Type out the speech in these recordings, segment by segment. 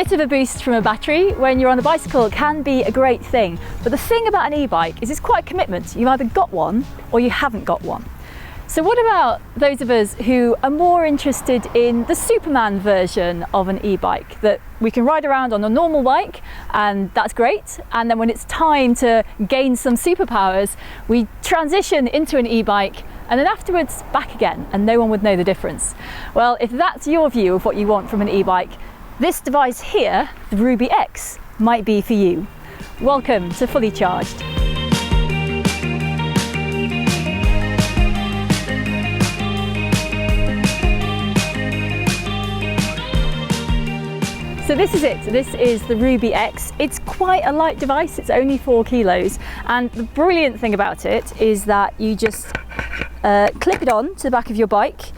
bit of a boost from a battery when you're on a bicycle can be a great thing. But the thing about an e-bike is it's quite a commitment. You've either got one or you haven't got one. So what about those of us who are more interested in the Superman version of an e-bike, that we can ride around on a normal bike and that's great, and then when it's time to gain some superpowers, we transition into an e-bike and then afterwards back again, and no one would know the difference? Well, if that's your view of what you want from an e-bike, this device here, the Rubbee X, might be for you. Welcome to Fully Charged. So this is it. This is the Rubbee X. It's quite a light device. It's only 4 kilos. And the brilliant thing about it is that you just clip it on to the back of your bike,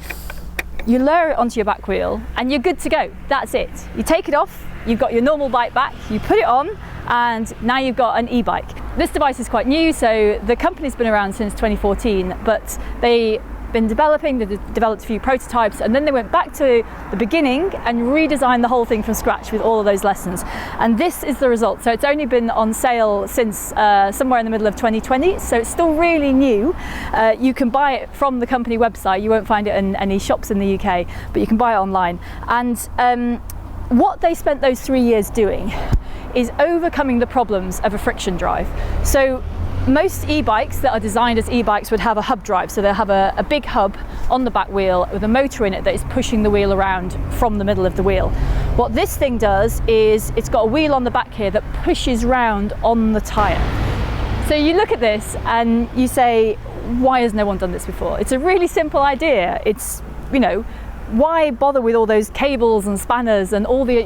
you lower it onto your back wheel, and you're good to go. That's it. You take it off, you've got your normal bike back, you put it on, and now you've got an e-bike. This device is quite new, so the company's been around since 2014, but they've developed a few prototypes, and then they went back to the beginning and redesigned the whole thing from scratch with all of those lessons. And this is the result. So it's only been on sale since somewhere in the middle of 2020, so it's still really new. You can buy it from the company website. You won't find it in any shops in the UK, but you can buy it online. And what they spent those 3 years doing is overcoming the problems of a friction drive. So most e-bikes that are designed as e-bikes would have a hub drive, so they'll have a big hub on the back wheel with a motor in it that is pushing the wheel around from the middle of the wheel. What this thing does is it's got a wheel on the back here that pushes round on the tyre. So you look at this and you say, why has no one done this before? It's a really simple idea. It's, why bother with all those cables and spanners and all the,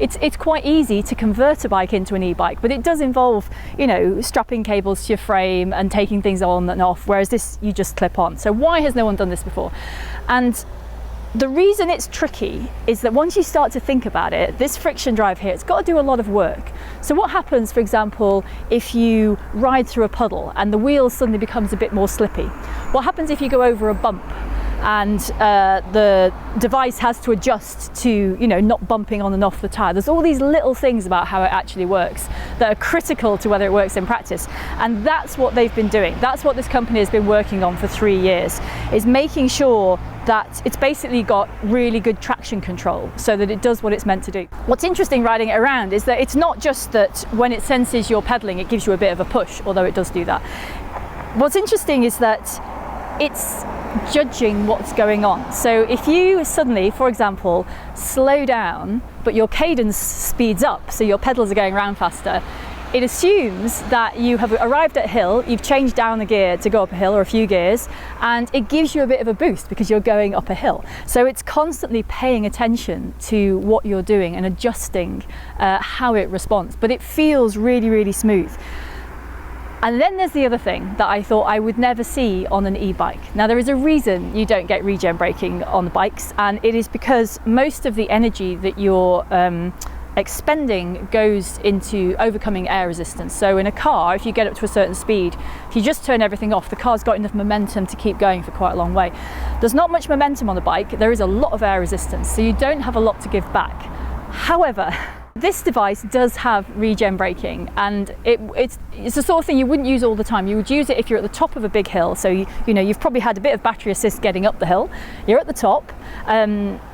it's quite easy to convert a bike into an e-bike, but it does involve, strapping cables to your frame and taking things on and off, whereas this you just clip on. So why has no one done this before? And the reason it's tricky is that once you start to think about it, this friction drive here, it's got to do a lot of work. So what happens, for example, if you ride through a puddle and the wheel suddenly becomes a bit more slippy? What happens if you go over a bump and the device has to adjust to, not bumping on and off the tyre? There's all these little things about how it actually works that are critical to whether it works in practice. And that's what they've been doing. That's what this company has been working on for 3 years, is making sure that it's basically got really good traction control so that it does what it's meant to do. What's interesting riding it around is that it's not just that when it senses you're pedaling, it gives you a bit of a push, although it does do that. What's interesting is that it's judging what's going on. So if you suddenly, for example, slow down, but your cadence speeds up, so your pedals are going around faster, it assumes that you have arrived at a hill, you've changed down the gear to go up a hill or a few gears, and it gives you a bit of a boost because you're going up a hill. So it's constantly paying attention to what you're doing and adjusting how it responds, but it feels really, really smooth. And then there's the other thing that I thought I would never see on an e-bike. Now, there is a reason you don't get regen braking on the bikes, and it is because most of the energy that you're expending goes into overcoming air resistance. So in a car, if you get up to a certain speed, if you just turn everything off, the car's got enough momentum to keep going for quite a long way. There's not much momentum on the bike, there is a lot of air resistance, so you don't have a lot to give back. However, this device does have regen braking, and it's the sort of thing you wouldn't use all the time. You would use it if you're at the top of a big hill. So you've probably had a bit of battery assist getting up the hill. You're at the top.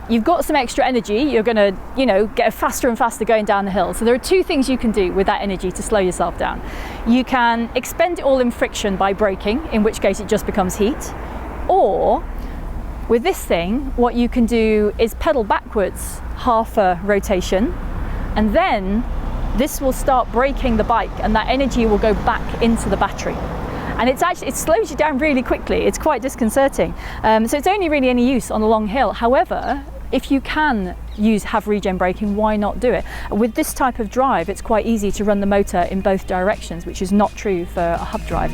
You've got some extra energy. You're going to get faster and faster going down the hill. So there are 2 things you can do with that energy to slow yourself down. You can expend it all in friction by braking, in which case it just becomes heat. Or with this thing, what you can do is pedal backwards half a rotation, and then this will start braking the bike, and that energy will go back into the battery. And it slows you down really quickly. It's quite disconcerting. So it's only really any use on a long hill. However, if you can have regen braking, why not do it? With this type of drive, it's quite easy to run the motor in both directions, which is not true for a hub drive.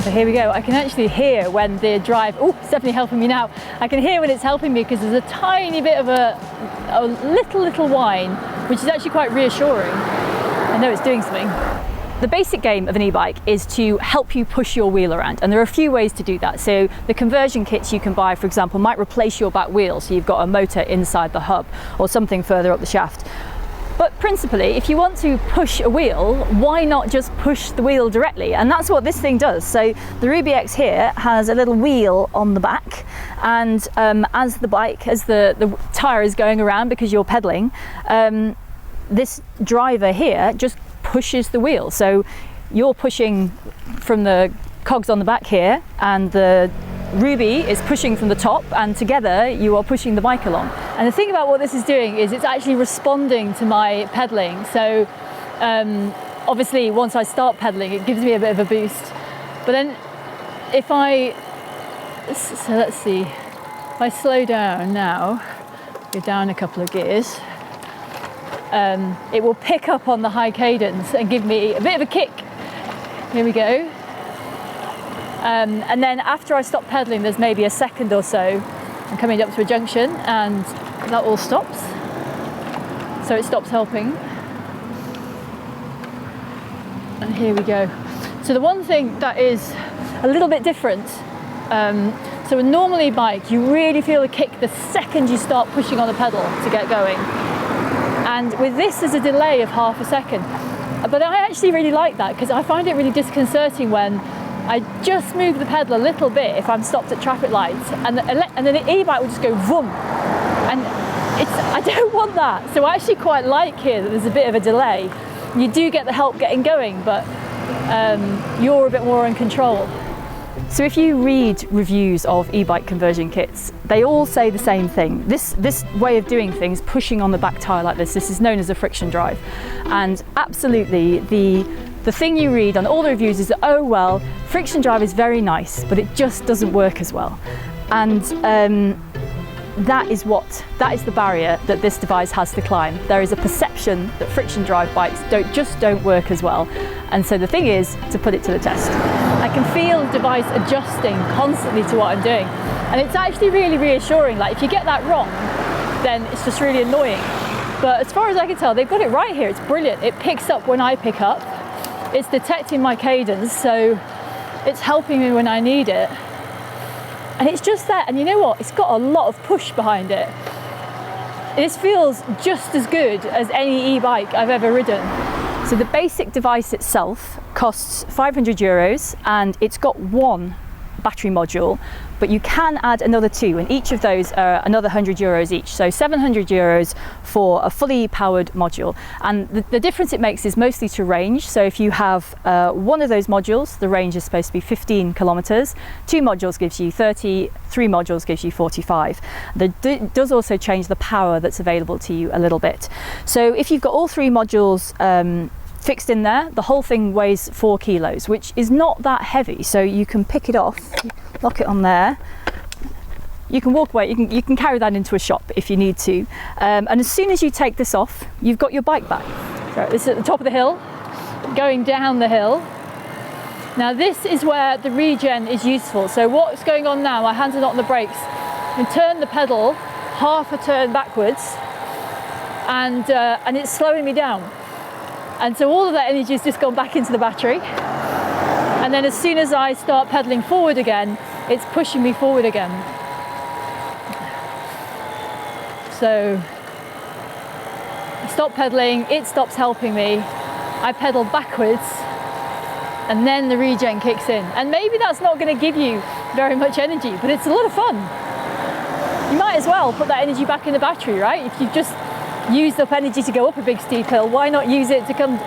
So here we go. I can actually hear when the drive, oh, it's definitely helping me now. I can hear when it's helping me because there's a tiny bit of a little whine, which is actually quite reassuring. I know it's doing something. The basic game of an e-bike is to help you push your wheel around, and there are a few ways to do that. So the conversion kits you can buy, for example, might replace your back wheel, so you've got a motor inside the hub or something further up the shaft. But principally, if you want to push a wheel, why not just push the wheel directly? And that's what this thing does. So the Rubbee X here has a little wheel on the back, and as the tyre is going around because you're pedalling, this driver here just pushes the wheel. So you're pushing from the cogs on the back here, and the Rubbee is pushing from the top, and together you are pushing the bike along. And the thing about what this is doing is it's actually responding to my pedaling. So obviously once I start pedaling, it gives me a bit of a boost. But then if let's see, if I slow down now, go down a couple of gears, it will pick up on the high cadence and give me a bit of a kick. Here we go. And then after I stop pedaling, there's maybe a second or so, I'm coming up to a junction and that all stops. So it stops helping. And here we go. So the one thing that is a little bit different, so a normal e-bike, you really feel the kick the second you start pushing on the pedal to get going. And with this, there's a delay of half a second. But I actually really like that, because I find it really disconcerting when I just move the pedal a little bit if I'm stopped at traffic lights, and then the e-bike will just go vroom. And I don't want that. So I actually quite like here that there's a bit of a delay. You do get the help getting going, but you're a bit more in control. So if you read reviews of e-bike conversion kits, they all say the same thing. This way of doing things, pushing on the back tyre like this is known as a friction drive. And absolutely, the thing you read on all the reviews is that, oh well, friction drive is very nice, but it just doesn't work as well. And that is the barrier that this device has to climb. There is a perception that friction drive bikes just don't work as well. And so the thing is to put it to the test. I can feel the device adjusting constantly to what I'm doing. And it's actually really reassuring. Like if you get that wrong, then it's just really annoying. But as far as I can tell, they've got it right here. It's brilliant. It picks up when I pick up. It's detecting my cadence, so it's helping me when I need it. And it's just that, and you know what? It's got a lot of push behind it. This feels just as good as any e-bike I've ever ridden. So the basic device itself costs €500, and it's got one battery module, but you can add another two, and each of those are another €100 each, so €700 for a fully powered module. And the difference it makes is mostly to range. So if you have one of those modules, the range is supposed to be 15 kilometers, 2 modules gives you 30, 3 modules gives you 45. That does also change the power that's available to you a little bit. So if you've got all 3 modules fixed in there, the whole thing weighs 4 kilos, which is not that heavy. So you can pick it off, lock it on there. You can walk away, you can carry that into a shop if you need to. And as soon as you take this off, you've got your bike back. So this is at the top of the hill, going down the hill. Now this is where the regen is useful. So what's going on now, my hands are not on the brakes. I can turn the pedal half a turn backwards, and it's slowing me down. And so all of that energy has just gone back into the battery. And then as soon as I start pedaling forward again, it's pushing me forward again. So I stop pedaling, it stops helping me. I pedal backwards, and then the regen kicks in. And maybe that's not going to give you very much energy, but it's a lot of fun. You might as well put that energy back in the battery, right? If you've just used up energy to go up a big steep hill, why not use it to come,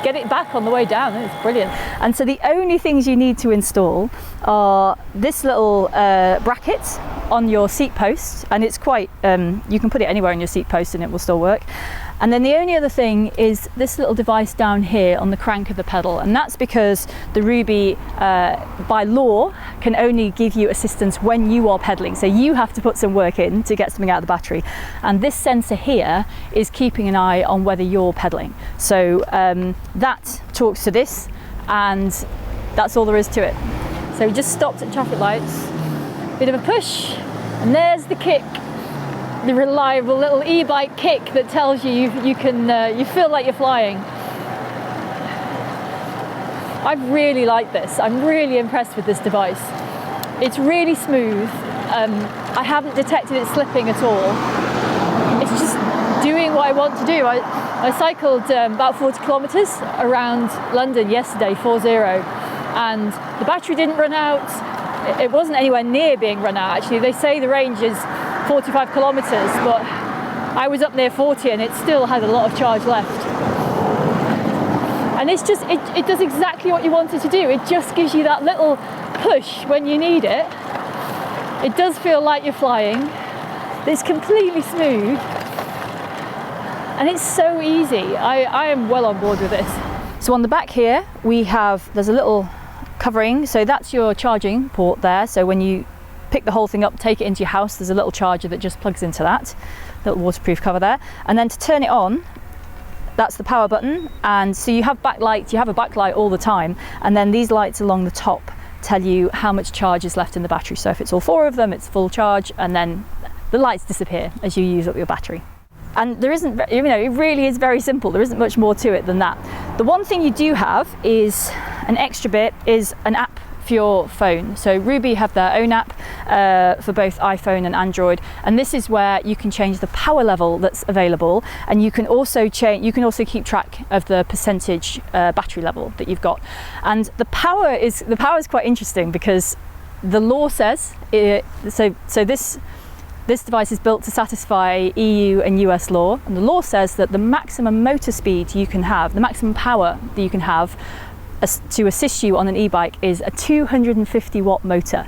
get it back on the way down? It's brilliant. And so the only things you need to install are this little bracket on your seat post, and it's quite, you can put it anywhere on your seat post and it will still work. And then the only other thing is this little device down here on the crank of the pedal, and that's because the Rubbee, by law, can only give you assistance when you are pedaling. So you have to put some work in to get something out of the battery. And this sensor here is keeping an eye on whether you're pedaling. So that talks to this, and that's all there is to it. So we just stopped at traffic lights, bit of a push, and there's the kick. The reliable little e-bike kick that tells you you feel like you're flying. I really like this. I'm really impressed with this device. It's really smooth. I haven't detected it slipping at all. It's just doing what I want to do. I cycled about 40 kilometers around London yesterday, 40, and the battery didn't run out. It wasn't anywhere near being run out, actually. They say the range is 45 kilometers, but I was up near 40 and it still had a lot of charge left. And it's just, it does exactly what you want it to do. It just gives you that little push when you need it. It does feel like you're flying. It's completely smooth. And it's so easy. I am well on board with this. So on the back here, there's a little covering. So that's your charging port there. So when you pick the whole thing up, take it into your house, there's a little charger that just plugs into that. Little waterproof cover there. And then to turn it on, that's the power button. And so you have backlight, you have a backlight all the time. And then these lights along the top tell you how much charge is left in the battery. So if it's all 4 of them, it's full charge, and then the lights disappear as you use up your battery. And there isn't, it really is very simple. There isn't much more to it than that. The one thing you do have is an extra bit, is an app for your phone. So Rubbee have their own app for both iPhone and Android, and this is where you can change the power level that's available, and you can also keep track of the percentage battery level that you've got. And the power is quite interesting, because the law says this device is built to satisfy EU and US law, and the law says that the maximum motor speed you can have, the maximum power that you can have to assist you on an e-bike is a 250 watt motor.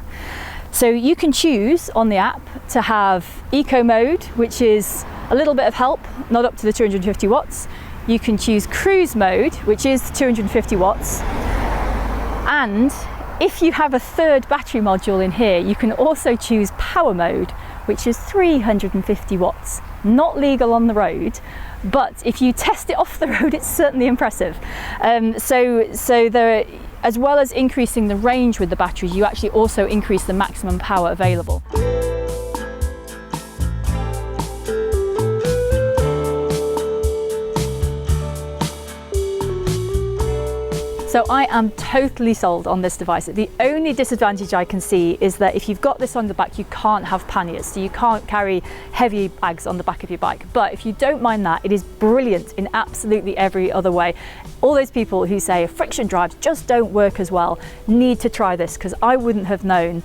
So you can choose on the app to have eco mode, which is a little bit of help, not up to the 250 watts. You can choose cruise mode, which is 250 watts. And if you have a third battery module in here, you can also choose power mode, which is 350 watts. Not legal on the road, but if you test it off the road, it's certainly impressive. So there, as well as increasing the range with the batteries, you actually also increase the maximum power available. So I am totally sold on this device. The only disadvantage I can see is that if you've got this on the back, you can't have panniers, so you can't carry heavy bags on the back of your bike. But if you don't mind that, it is brilliant in absolutely every other way. All those people who say friction drives just don't work as well need to try this, because I wouldn't have known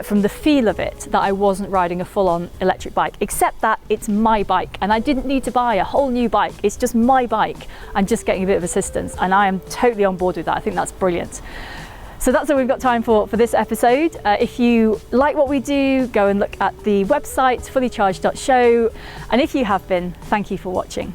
from the feel of it that I wasn't riding a full-on electric bike, except that it's my bike and I didn't need to buy a whole new bike. It's just my bike. I'm just getting a bit of assistance, and I am totally on board with that. I think that's brilliant. So that's all we've got time for this episode. If you like what we do, go and look at the website fullycharged.show, and if you have been, thank you for watching.